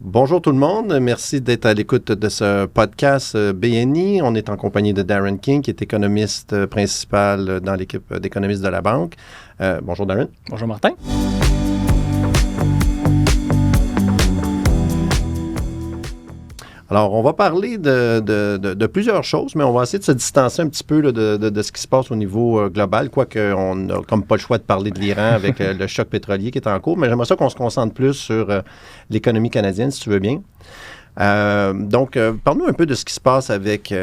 Bonjour tout le monde, merci d'être à l'écoute de ce podcast BNI. On est en compagnie de Darren King, qui est économiste principal dans l'équipe d'économistes de la banque. Bonjour Darren. Bonjour Martin. Alors, on va parler de plusieurs choses, mais on va essayer de se distancer un petit peu là, de ce qui se passe au niveau global, quoique on n'a comme pas le choix de parler de l'Iran avec le choc pétrolier qui est en cours, mais j'aimerais ça qu'on se concentre plus sur l'économie canadienne, si tu veux bien. Donc, parle-nous un peu de ce qui se passe avec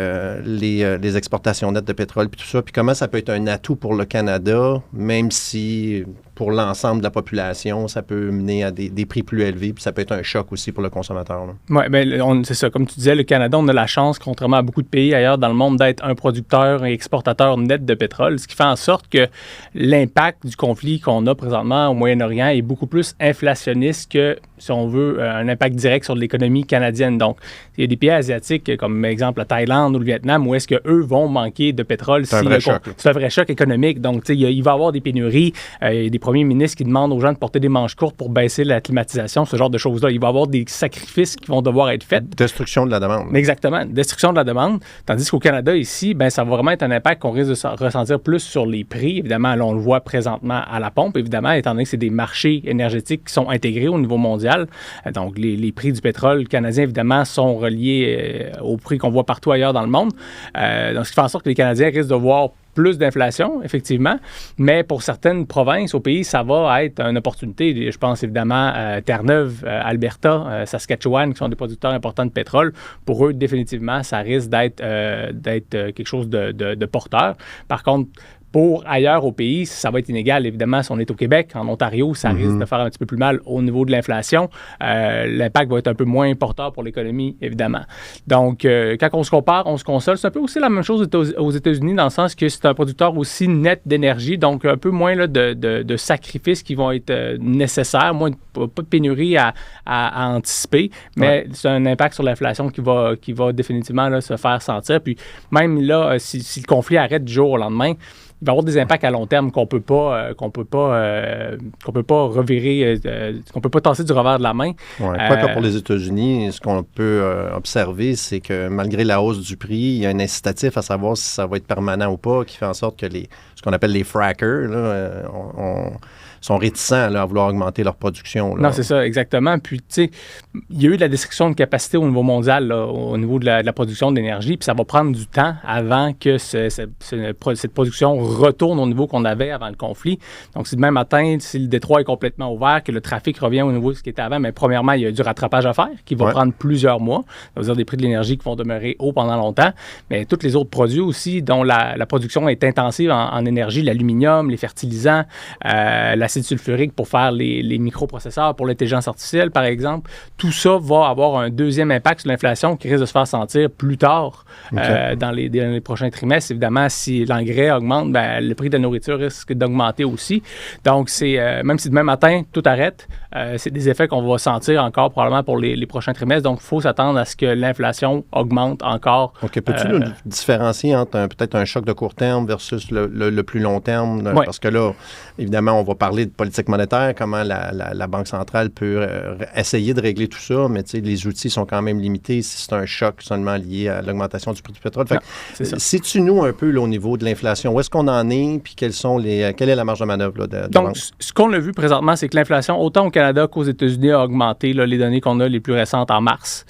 les exportations nettes de pétrole puis tout ça, puis comment ça peut être un atout pour le Canada, même si pour l'ensemble de la population, ça peut mener à des prix plus élevés, puis ça peut être un choc aussi pour le consommateur. Oui, bien, c'est ça. Comme tu disais, le Canada, on a la chance, contrairement à beaucoup de pays ailleurs dans le monde, d'être un producteur et exportateur net de pétrole, ce qui fait en sorte que l'impact du conflit qu'on a présentement au Moyen-Orient est beaucoup plus inflationniste que, si on veut, un impact direct sur l'économie canadienne. Donc, il y a des pays asiatiques, comme exemple la Thaïlande ou le Vietnam, où est-ce qu'eux vont manquer de pétrole. C'est un vrai choc. C'est un vrai choc économique. Donc, il va y avoir des pénuries. Il y a des premiers ministres qui demandent aux gens de porter des manches courtes pour baisser la climatisation, ce genre de choses-là. Il va y avoir des sacrifices qui vont devoir être faits. Destruction de la demande. Exactement. Destruction de la demande. Tandis qu'au Canada, ici, ben, ça va vraiment être un impact qu'on risque de ressentir plus sur les prix. Évidemment, là, on le voit présentement à la pompe, évidemment, étant donné que c'est des marchés énergétiques qui sont intégrés au niveau mondial. Donc, les prix du pétrole canadien, évidemment, sont reliés aux prix qu'on voit partout ailleurs dans le monde. Donc, ce qui fait en sorte que les Canadiens risquent de voir plus d'inflation, effectivement, mais pour certaines provinces au pays, ça va être une opportunité. Je pense évidemment à Terre-Neuve, Alberta, Saskatchewan, qui sont des producteurs importants de pétrole. Pour eux, définitivement, ça risque d'être quelque chose de porteur. Par contre, pour ailleurs au pays, ça va être inégal. Évidemment, si on est au Québec, en Ontario, ça risque de faire un petit peu plus mal au niveau de l'inflation. L'impact va être un peu moins porteur pour l'économie, évidemment. Donc, quand on se compare, on se console. C'est un peu aussi la même chose aux États-Unis, dans le sens que c'est un producteur aussi net d'énergie, donc un peu moins là, de sacrifices qui vont être nécessaires, pas de pénurie à anticiper, mais c'est un impact sur l'inflation qui va définitivement là, se faire sentir. Puis même là, si le conflit arrête du jour au lendemain, il va y avoir des impacts à long terme qu'on peut pas revirer, qu'on peut pas tasser du revers de la main. Quoique pour les États-Unis, ce qu'on peut observer, c'est que malgré la hausse du prix, il y a un incitatif à savoir si ça va être permanent ou pas, qui fait en sorte que ce qu'on appelle les frackers, là, sont réticents là, à vouloir augmenter leur production. Là. Non, c'est ça, exactement. Puis, tu sais, il y a eu de la destruction de capacité au niveau mondial, là, au niveau de la production d'énergie, puis ça va prendre du temps avant que cette production retourne au niveau qu'on avait avant le conflit. Donc, si demain matin, si le détroit est complètement ouvert, que le trafic revient au niveau de ce qui était avant, mais premièrement, il y a du rattrapage à faire qui va prendre plusieurs mois. Ça veut dire des prix de l'énergie qui vont demeurer hauts pendant longtemps, mais tous les autres produits aussi dont la production est intensive en énergie, l'aluminium, les fertilisants, l'acide sulfurique pour faire les microprocesseurs pour l'intelligence artificielle, par exemple. Tout ça va avoir un deuxième impact sur l'inflation qui risque de se faire sentir plus tard dans les prochains trimestres. Évidemment, si l'engrais augmente, ben, le prix de la nourriture risque d'augmenter aussi. Donc, même si demain matin, tout arrête, c'est des effets qu'on va sentir encore probablement pour les prochains trimestres. Donc, il faut s'attendre à ce que l'inflation augmente encore. OK. Peux-tu nous différencier entre peut-être un choc de court terme versus le plus long terme? Parce que là, évidemment, on va parler de politique monétaire, comment la Banque centrale peut essayer de régler tout ça, mais les outils sont quand même limités si c'est un choc seulement lié à l'augmentation du prix du pétrole. Situe-nous un peu là, au niveau de l'inflation. Où est-ce qu'on en est, puis quelle est la marge de manœuvre là, de Donc, banque? Ce qu'on a vu présentement, c'est que l'inflation, autant au Canada qu'aux États-Unis, a augmenté. Là, les données qu'on a les plus récentes en mars.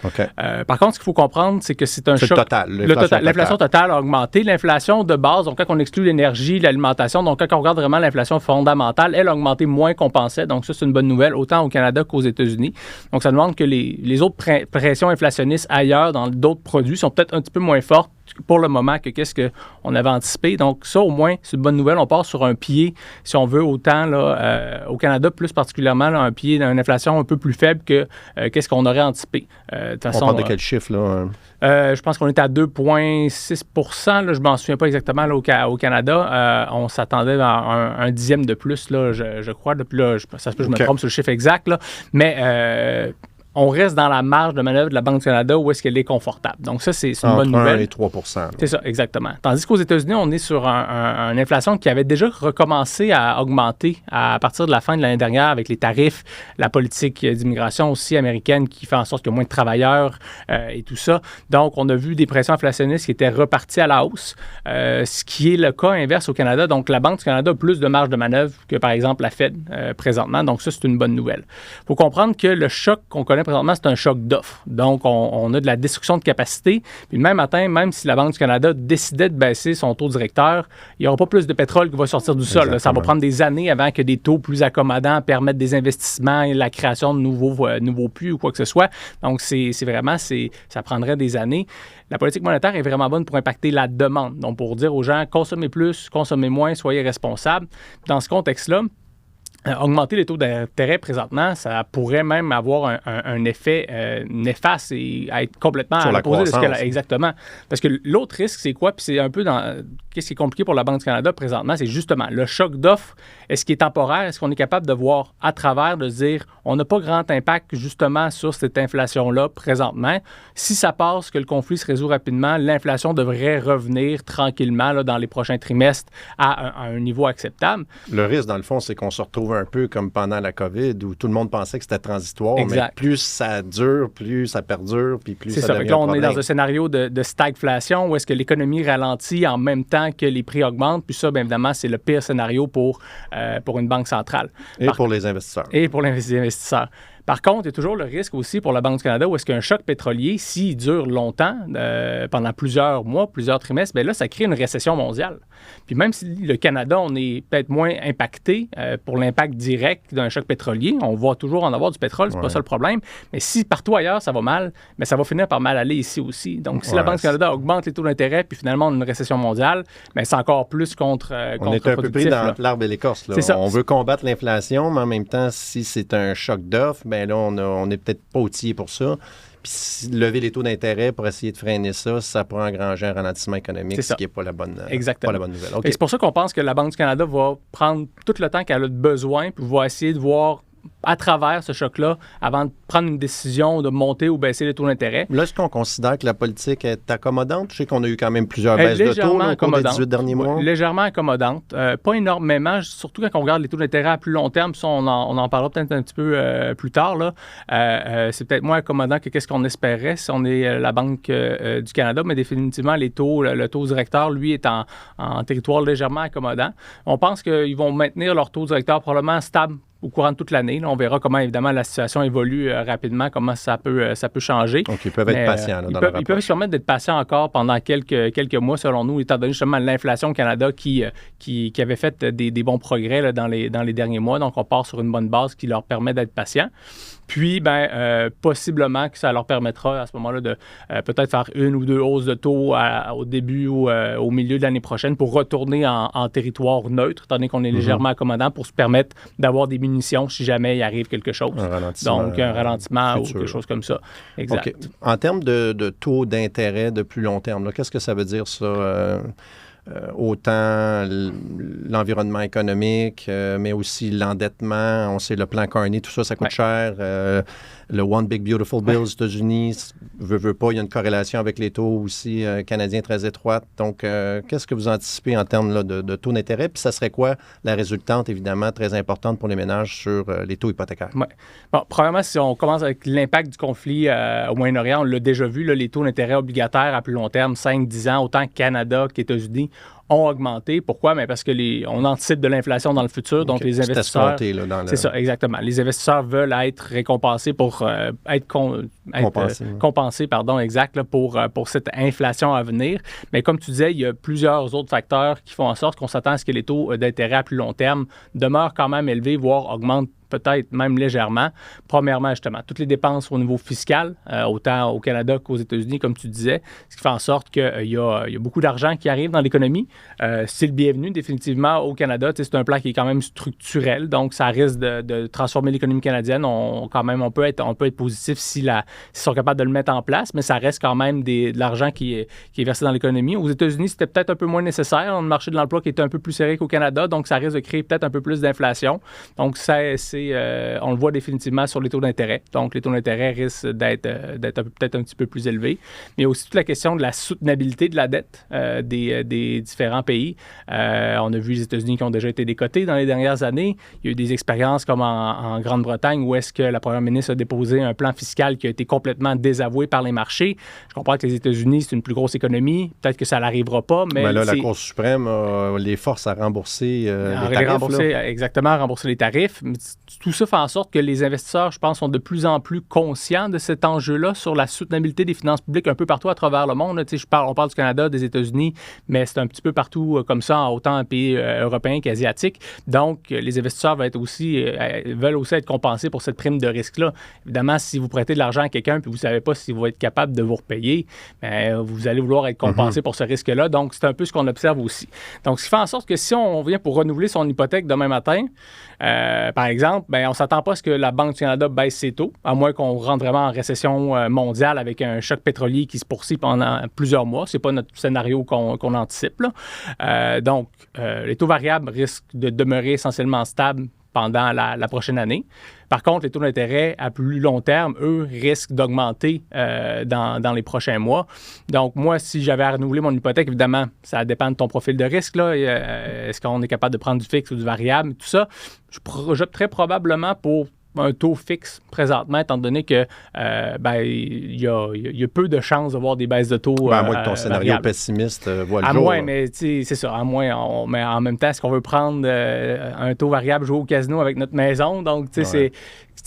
Par contre, ce qu'il faut comprendre, c'est que c'est un choc. L'inflation totale a augmenté. L'inflation de base, donc quand on exclut l'énergie, l'alimentation, donc quand on regarde vraiment l'inflation fondamentale, elle a augmenté moins qu'on pensait. Donc ça, c'est une bonne nouvelle, autant au Canada qu'aux États-Unis. Donc ça demande que les autres pressions inflationnistes ailleurs, dans d'autres produits, sont peut-être un petit peu moins fortes pour le moment que qu'est-ce qu'on avait anticipé. Donc ça, au moins, c'est une bonne nouvelle. On part sur un pied, si on veut, autant là, au Canada, plus particulièrement, là, un pied d'une inflation un peu plus faible que qu'est-ce qu'on aurait anticipé. On parle de quel chiffre, là? Je pense qu'on était à 2,6 %. Là, je ne m'en souviens pas exactement là, au Canada. On s'attendait à un dixième de plus, là, je crois. Depuis là, ça se peut que je me trompe sur le chiffre exact. Là, mais on reste dans la marge de manœuvre de la Banque du Canada où est-ce qu'elle est confortable. Donc ça, c'est une bonne nouvelle. 1 et 3 %. C'est ça, exactement. Tandis qu'aux États-Unis, on est sur une inflation qui avait déjà recommencé à augmenter à partir de la fin de l'année dernière avec les tarifs, la politique d'immigration aussi américaine qui fait en sorte qu'il y a moins de travailleurs et tout ça. Donc, on a vu des pressions inflationnistes qui étaient reparties à la hausse, ce qui est le cas inverse au Canada. Donc, la Banque du Canada a plus de marge de manœuvre que, par exemple, la Fed présentement. Donc, ça, c'est une bonne nouvelle. Il faut comprendre que le choc qu'on connaît présentement, c'est un choc d'offres. Donc, on a de la destruction de capacité. Puis, même matin, même si la Banque du Canada décidait de baisser son taux directeur, il n'y aura pas plus de pétrole qui va sortir du sol. Là. Ça va prendre des années avant que des taux plus accommodants permettent des investissements et la création de nouveaux puits ou quoi que ce soit. Donc, ça prendrait des années. La politique monétaire est vraiment bonne pour impacter la demande. Donc, pour dire aux gens, consommez plus, consommez moins, soyez responsables. Dans ce contexte-là, augmenter les taux d'intérêt présentement, ça pourrait même avoir un effet néfaste et être complètement sur à l'opposé de ce qu'elle a. croissance. Exactement. Parce que l'autre risque, c'est quoi? Puis c'est un peu dans... Qu'est-ce qui est compliqué pour la Banque du Canada présentement? C'est justement le choc d'offres. Est-ce qu'il est temporaire? Est-ce qu'on est capable de voir à travers, de se dire, on n'a pas grand impact justement sur cette inflation-là présentement. Si ça passe, que le conflit se résout rapidement, l'inflation devrait revenir tranquillement là, dans les prochains trimestres à un niveau acceptable. Le risque, dans le fond, c'est qu'on se retrouve un peu comme pendant la COVID, où tout le monde pensait que c'était transitoire, Exact. mais plus ça dure, plus ça perdure, puis plus c'est ça ça. devient Fait que là, un on est problème. dans un scénario de stagflation où est-ce que l'économie ralentit en même temps que les prix augmentent. Puis ça, bien évidemment, c'est le pire scénario pour une banque centrale. Et pour les investisseurs. Et pour les investisseurs. Par contre, il y a toujours le risque aussi pour la Banque du Canada où est-ce qu'un choc pétrolier, s'il dure longtemps, pendant plusieurs mois, plusieurs trimestres, bien là, ça crée une récession mondiale. Puis même si le Canada, on est peut-être moins impacté pour l'impact direct d'un choc pétrolier, on va toujours en avoir du pétrole, c'est pas ça le problème. Mais si partout ailleurs, ça va mal, mais ça va finir par mal aller ici aussi. Donc, si la Banque du Canada augmente les taux d'intérêt, puis finalement, on a une récession mondiale, bien, c'est encore plus On est un peu contre-productif. pris dans l'arbre et l'écorce. Là. C'est ça. On veut combattre l'inflation, mais en même temps, si c'est un choc d'offres, ben là, on n'est peut-être pas outillé pour ça. Puis lever les taux d'intérêt pour essayer de freiner ça pourrait engranger un ralentissement économique, ce qui n'est pas la bonne nouvelle. Okay. Et c'est pour ça qu'on pense que la Banque du Canada va prendre tout le temps qu'elle a besoin, puis va essayer de voir à travers ce choc-là avant de prendre une décision de monter ou baisser les taux d'intérêt. Là, est-ce qu'on considère que la politique est accommodante? Je sais qu'on a eu quand même plusieurs baisses de taux au cours des 18 derniers mois. Légèrement accommodante. Pas énormément, surtout quand on regarde les taux d'intérêt à plus long terme. Ça, on en parlera peut-être un petit peu plus tard. Là. C'est peut-être moins accommodant que ce qu'on espérait si on est la Banque du Canada, mais définitivement, le taux directeur, lui, est en territoire légèrement accommodant. On pense qu'ils vont maintenir leur taux directeur probablement stable au courant de toute l'année. Là, on verra comment, évidemment, la situation évolue rapidement, comment ça peut changer. Donc, ils peuvent être patients. Là, ils peuvent se permettre d'être patients encore pendant quelques mois, selon nous, étant donné justement l'inflation au Canada qui avait fait des bons progrès là, dans les derniers mois. Donc, on part sur une bonne base qui leur permet d'être patients. Puis, possiblement que ça leur permettra à ce moment-là de peut-être faire une ou deux hausses de taux au début ou au milieu de l'année prochaine pour retourner en territoire neutre, étant donné qu'on est légèrement accommodant pour se permettre d'avoir des munitions si jamais il arrive quelque chose. Donc, un ralentissement futur. Ou quelque chose comme ça. Exact. Okay. En termes de taux d'intérêt de plus long terme, là, qu'est-ce que ça veut dire, ça? Autant l'environnement économique, mais aussi l'endettement. On sait le plan Carney, tout ça, ça coûte cher. Le One Big Beautiful Bill aux États-Unis, veut pas, il y a une corrélation avec les taux aussi canadiens très étroites. Donc, qu'est-ce que vous anticipez en termes là, de taux d'intérêt? Puis ça serait quoi la résultante, évidemment, très importante pour les ménages sur les taux hypothécaires? Ouais. Bon, premièrement, si on commence avec l'impact du conflit au Moyen-Orient, on l'a déjà vu, là, les taux d'intérêt obligataires à plus long terme, 5-10 ans, autant Canada qu'États-Unis, ont augmenté. Pourquoi? Mais parce qu'on anticipe de l'inflation dans le futur, donc les investisseurs... C'est ça, exactement. Les investisseurs veulent être récompensés pour être compensés, exact, là, pour cette inflation à venir. Mais comme tu disais, il y a plusieurs autres facteurs qui font en sorte qu'on s'attend à ce que les taux d'intérêt à plus long terme demeurent quand même élevés, voire augmentent peut-être même légèrement. Premièrement, justement, toutes les dépenses au niveau fiscal, autant au Canada qu'aux États-Unis, comme tu disais, ce qui fait en sorte qu'il y a beaucoup d'argent qui arrive dans l'économie. C'est le bienvenu, définitivement, au Canada. C'est un plan qui est quand même structurel, donc ça risque de transformer l'économie canadienne. On peut être positif s'ils sont capables de le mettre en place, mais ça reste quand même de l'argent qui est versé dans l'économie. Aux États-Unis, c'était peut-être un peu moins nécessaire. On a un marché de l'emploi qui était un peu plus serré qu'au Canada, donc ça risque de créer peut-être un peu plus d'inflation. Donc, c'est on le voit définitivement sur les taux d'intérêt. Donc, les taux d'intérêt risquent d'être peut-être un petit peu plus élevés. Mais il y a aussi toute la question de la soutenabilité de la dette des différents pays. On a vu les États-Unis qui ont déjà été décotés dans les dernières années. Il y a eu des expériences comme en Grande-Bretagne où est-ce que la première ministre a déposé un plan fiscal qui a été complètement désavoué par les marchés. Je comprends que les États-Unis, c'est une plus grosse économie. Peut-être que ça n'arrivera pas, mais là, la Cour suprême les force à rembourser les tarifs. Exactement, rembourser les tarifs. Mais tout ça fait en sorte que les investisseurs, je pense, sont de plus en plus conscients de cet enjeu-là sur la soutenabilité des finances publiques un peu partout à travers le monde. On parle du Canada, des États-Unis, mais c'est un petit peu partout comme ça, autant en pays européens qu'asiatiques. Donc, les investisseurs veulent aussi être compensés pour cette prime de risque-là. Évidemment, si vous prêtez de l'argent à quelqu'un et vous ne savez pas si vous allez être capable de vous repayer, vous allez vouloir être compensé pour ce risque-là. Donc, c'est un peu ce qu'on observe aussi. Donc, ce qui fait en sorte que si on vient pour renouveler son hypothèque demain matin, par exemple, on ne s'attend pas à ce que la Banque du Canada baisse ses taux, à moins qu'on rentre vraiment en récession mondiale avec un choc pétrolier qui se poursuit pendant plusieurs mois. Ce n'est pas notre scénario qu'on anticipe, là. Donc, les taux variables risquent de demeurer essentiellement stables pendant la prochaine année. Par contre, les taux d'intérêt à plus long terme, eux, risquent d'augmenter dans les prochains mois. Donc, moi, si j'avais à renouveler mon hypothèque, évidemment, ça dépend de ton profil de risque, là. Est-ce qu'on est capable de prendre du fixe ou du variable, tout ça? J'opterais probablement pour un taux fixe présentement, étant donné que il y a peu de chances d'avoir des baisses de taux. À moins que ton scénario pessimiste voit le jour. À moins, mais c'est ça. À moins, mais en même temps, est-ce qu'on veut prendre un taux variable, jouer au casino avec notre maison? Donc,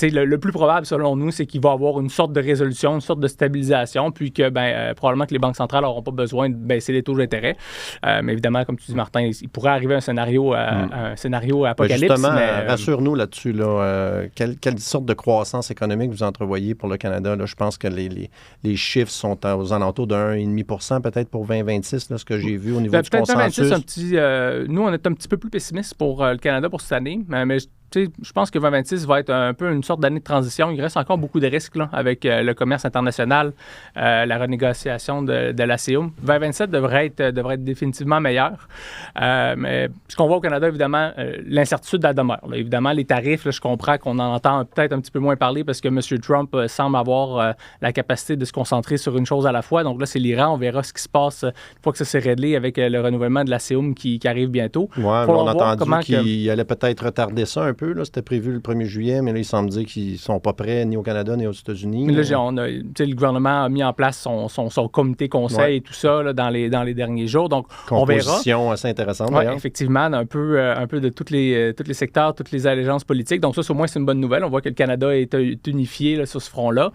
le plus probable, selon nous, c'est qu'il va y avoir une sorte de résolution, une sorte de stabilisation, puis que probablement que les banques centrales n'auront pas besoin de baisser les taux d'intérêt. Mais évidemment, comme tu dis, Martin, il pourrait arriver un scénario apocalypse. Justement, rassure-nous là-dessus. Quelle sorte de croissance économique vous entrevoyez pour le Canada? Là, je pense que les chiffres sont aux alentours de 1,5% peut-être pour 2026, là, ce que j'ai vu au niveau du consensus. 2026, nous, on est un petit peu plus pessimiste pour le Canada pour cette année, mais je pense que 2026 va être un peu une sorte d'année de transition. Il reste encore beaucoup de risques là, avec le commerce international, la renégociation de la CEUM. 2027 devrait être définitivement meilleur. Mais ce qu'on voit au Canada, évidemment, l'incertitude la demeure. Là. Évidemment, les tarifs, là, je comprends qu'on en entend peut-être un petit peu moins parler parce que M. Trump semble avoir la capacité de se concentrer sur une chose à la fois. Donc là, c'est l'Iran. On verra ce qui se passe une fois que ça s'est réglé avec le renouvellement de la CEUM qui arrive bientôt. Oui, on a entendu qu'il allait peut-être retarder ça un peu. Là, c'était prévu le 1er juillet, mais là, il semble dire qu'ils ne sont pas prêts ni au Canada ni aux États-Unis. Mais là, le gouvernement a mis en place son comité conseil et tout ça là, dans les derniers jours. Donc, on verra. Composition assez intéressante, d'ailleurs. Effectivement, un peu de tous les secteurs, toutes les allégeances politiques. Donc, ça, au moins, c'est une bonne nouvelle. On voit que le Canada est unifié là, sur ce front-là.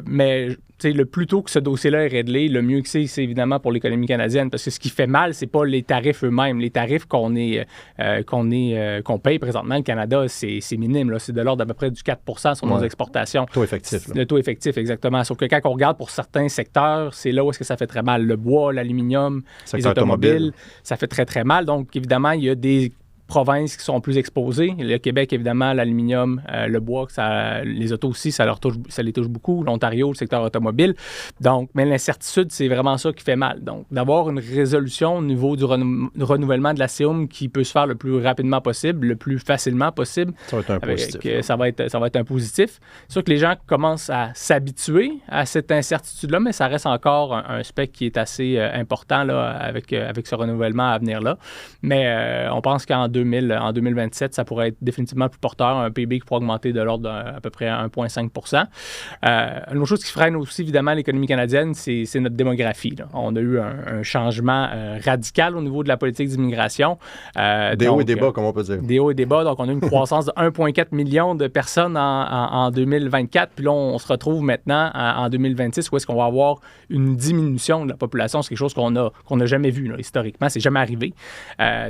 Mais le plus tôt que ce dossier-là est réglé, le mieux que c'est évidemment pour l'économie canadienne. Parce que ce qui fait mal, c'est pas les tarifs eux-mêmes. Les tarifs qu'on paye présentement, le Canada, c'est minime. Là. C'est de l'ordre d'à peu près du 4% sur nos exportations. Taux effectif. Le taux effectif, exactement. Sauf que quand on regarde pour certains secteurs, c'est là où est-ce que ça fait très mal. Le bois, l'aluminium, les automobiles, ça fait très, très mal. Donc, évidemment, il y a des provinces qui sont plus exposées. Le Québec, évidemment, l'aluminium, le bois, les autos aussi, ça les touche beaucoup. L'Ontario, le secteur automobile. Donc, mais l'incertitude, c'est vraiment ça qui fait mal. Donc, d'avoir une résolution au niveau du renouvellement de la CEUM qui peut se faire le plus rapidement possible, le plus facilement possible. Ça va être un positif. Ça va être un positif. C'est sûr que les gens commencent à s'habituer à cette incertitude-là, mais ça reste encore un spectre qui est assez important là, avec ce renouvellement à venir-là. Mais on pense qu'en 2027, ça pourrait être définitivement plus porteur, un PIB qui pourrait augmenter de l'ordre d'à peu près 1,5%. Une autre chose qui freine aussi, évidemment, l'économie canadienne, c'est notre démographie. Là. On a eu un changement radical au niveau de la politique d'immigration. Des hauts et des bas, comme on peut dire. Des hauts et des bas. Donc, on a eu une croissance de 1,4 million de personnes en 2024. Puis là, on se retrouve maintenant en 2026 où est-ce qu'on va avoir une diminution de la population. C'est quelque chose qu'on n'a jamais vu là, historiquement. C'est jamais arrivé.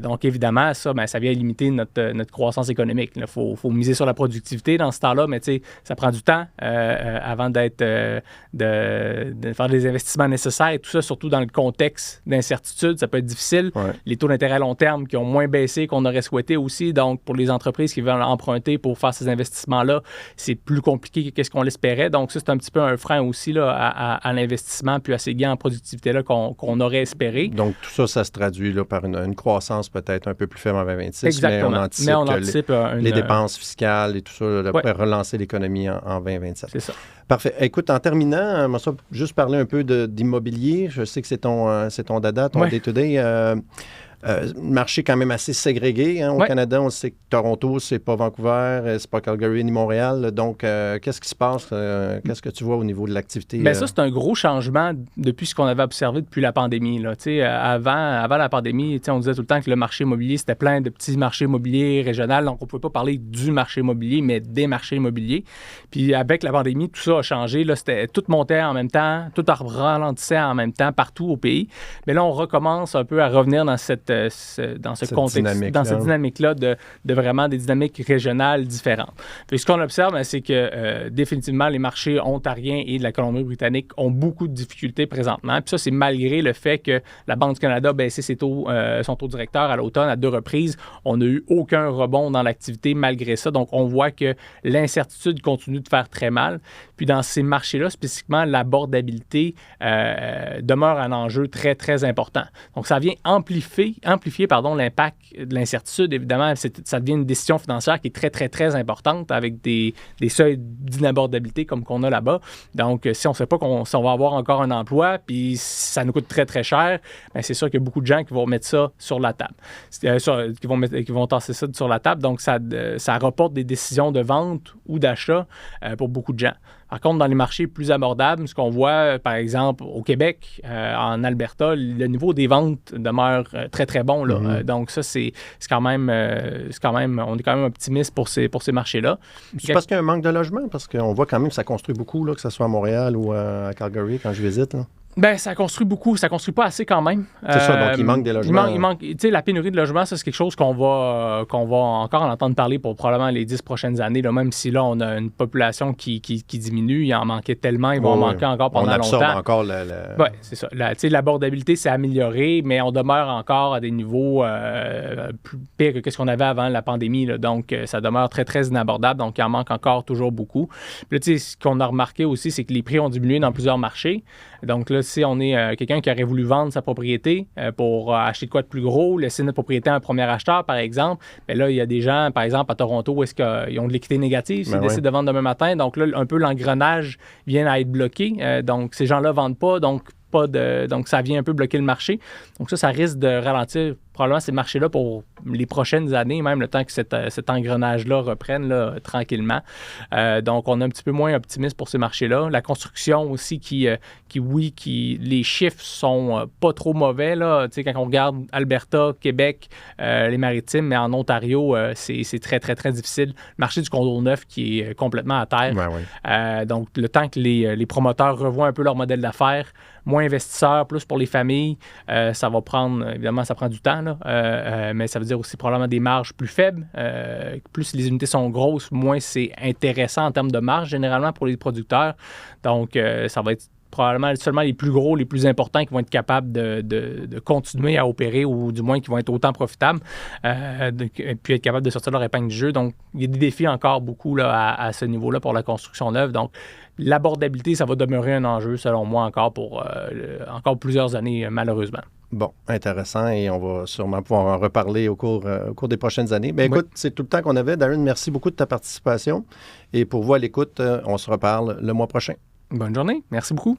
Donc, évidemment, ça vient limiter notre croissance économique. Il faut miser sur la productivité dans ce temps-là, mais ça prend du temps avant de faire des investissements nécessaires et tout ça, surtout dans le contexte d'incertitude. Ça peut être difficile. Ouais. Les taux d'intérêt à long terme qui ont moins baissé qu'on aurait souhaité aussi. Donc, pour les entreprises qui veulent emprunter pour faire ces investissements-là, c'est plus compliqué que ce qu'on l'espérait. Donc, ça, c'est un petit peu un frein aussi là, à l'investissement puis à ces gains en productivité-là qu'on aurait espéré. Donc, tout ça, ça se traduit là, par une croissance peut-être un peu plus faible en 2026. 2026, Exactement. mais on anticipe, les une... dépenses fiscales et tout ça pour relancer l'économie en 2027. C'est ça. Parfait. Écoute, en terminant, moi, ça, juste parler un peu d'immobilier. Je sais que c'est ton dada, ton day-to-day. Marché quand même assez ségrégué au Canada. On sait que Toronto, c'est pas Vancouver, c'est pas Calgary ni Montréal. Donc, qu'est-ce qui se passe? Qu'est-ce que tu vois au niveau de l'activité? Bien, ça, c'est un gros changement depuis ce qu'on avait observé depuis la pandémie. Là. Avant la pandémie, on disait tout le temps que le marché immobilier, c'était plein de petits marchés immobiliers régionaux. Donc, on ne pouvait pas parler du marché immobilier, mais des marchés immobiliers. Puis, avec la pandémie, tout ça a changé. Là, tout montait en même temps, tout ralentissait en même temps partout au pays. Mais là, on recommence un peu à revenir dans ce contexte, dans cette dynamique-là de vraiment des dynamiques régionales différentes. Puis ce qu'on observe, c'est que définitivement, les marchés ontariens et de la Colombie-Britannique ont beaucoup de difficultés présentement. Puis ça, c'est malgré le fait que la Banque du Canada a baissé son taux directeur à l'automne à 2 reprises. On n'a eu aucun rebond dans l'activité malgré ça. Donc, on voit que l'incertitude continue de faire très mal. Puis dans ces marchés-là, spécifiquement, l'abordabilité demeure un enjeu très, très important. Donc, ça vient amplifier l'impact de l'incertitude. Évidemment, ça devient une décision financière qui est très, très, très importante avec des seuils d'inabordabilité comme qu'on a là-bas. Donc, si on ne sait pas si on va avoir encore un emploi, puis ça nous coûte très, très cher, bien, c'est sûr qu'il y a beaucoup de gens qui vont mettre ça sur la table, qui vont tasser ça sur la table. Donc, ça reporte des décisions de vente ou d'achat pour beaucoup de gens. Par contre, dans les marchés plus abordables, ce qu'on voit, par exemple, au Québec, en Alberta, le niveau des ventes demeure très, très bon. Là. Mm-hmm. Donc, ça, c'est quand même, on est quand même optimiste pour ces marchés-là. C'est parce qu'il y a un manque de logement? Parce qu'on voit quand même que ça construit beaucoup, là, que ce soit à Montréal ou à Calgary, quand je visite, là. Bien, ça construit beaucoup. Ça construit pas assez quand même. C'est ça, donc il manque des logements. Il manque, tu sais, la pénurie de logements, ça, c'est quelque chose qu'on va encore en entendre parler pour probablement les 10 prochaines années. Là, même si là, on a une population qui diminue, il en manquait tellement, il va en manquer encore pendant longtemps. On absorbe encore Oui, c'est ça. Tu sais, l'abordabilité s'est améliorée, mais on demeure encore à des niveaux plus pires que ce qu'on avait avant la pandémie. Là. Donc, ça demeure très, très inabordable. Donc, il en manque encore toujours beaucoup. Puis là, tu sais, ce qu'on a remarqué aussi, c'est que les prix ont diminué dans plusieurs marchés. Donc là, si on est quelqu'un qui aurait voulu vendre sa propriété pour acheter de quoi de plus gros, laisser notre propriété à un premier acheteur, par exemple, bien là, il y a des gens, par exemple, à Toronto, où est-ce qu'ils ont de l'équité négative s'ils décident de vendre demain matin. Donc là, un peu l'engrenage vient à être bloqué. Donc, ces gens-là ne vendent pas, donc ça vient un peu bloquer le marché. Donc ça risque de ralentir probablement ces marchés-là pour les prochaines années, même le temps que cet engrenage-là reprenne là, tranquillement. Donc, on est un petit peu moins optimiste pour ces marchés-là. La construction aussi les chiffres sont pas trop mauvais. Là. Tu sais, quand on regarde Alberta, Québec, les Maritimes, mais en Ontario, c'est très, très, très difficile. Le marché du condo neuf qui est complètement à terre. Donc, le temps que les promoteurs revoient un peu leur modèle d'affaires, moins investisseurs, plus pour les familles, ça va prendre, évidemment, ça prend du temps, là, mais ça veut dire aussi probablement des marges plus faibles. Plus les unités sont grosses, moins c'est intéressant en termes de marge, généralement, pour les producteurs. Donc, ça va être probablement seulement les plus gros, les plus importants qui vont être capables de continuer à opérer ou du moins qui vont être autant profitables puis être capables de sortir leur épingle du jeu. Donc, il y a des défis encore beaucoup là, à ce niveau-là pour la construction neuve. Donc, l'abordabilité, ça va demeurer un enjeu, selon moi, encore pour encore plusieurs années, malheureusement. Bon, intéressant et on va sûrement pouvoir en reparler au cours des prochaines années. Bien, écoute, c'est tout le temps qu'on avait. Darren, merci beaucoup de ta participation et pour vous à l'écoute, on se reparle le mois prochain. Bonne journée. Merci beaucoup.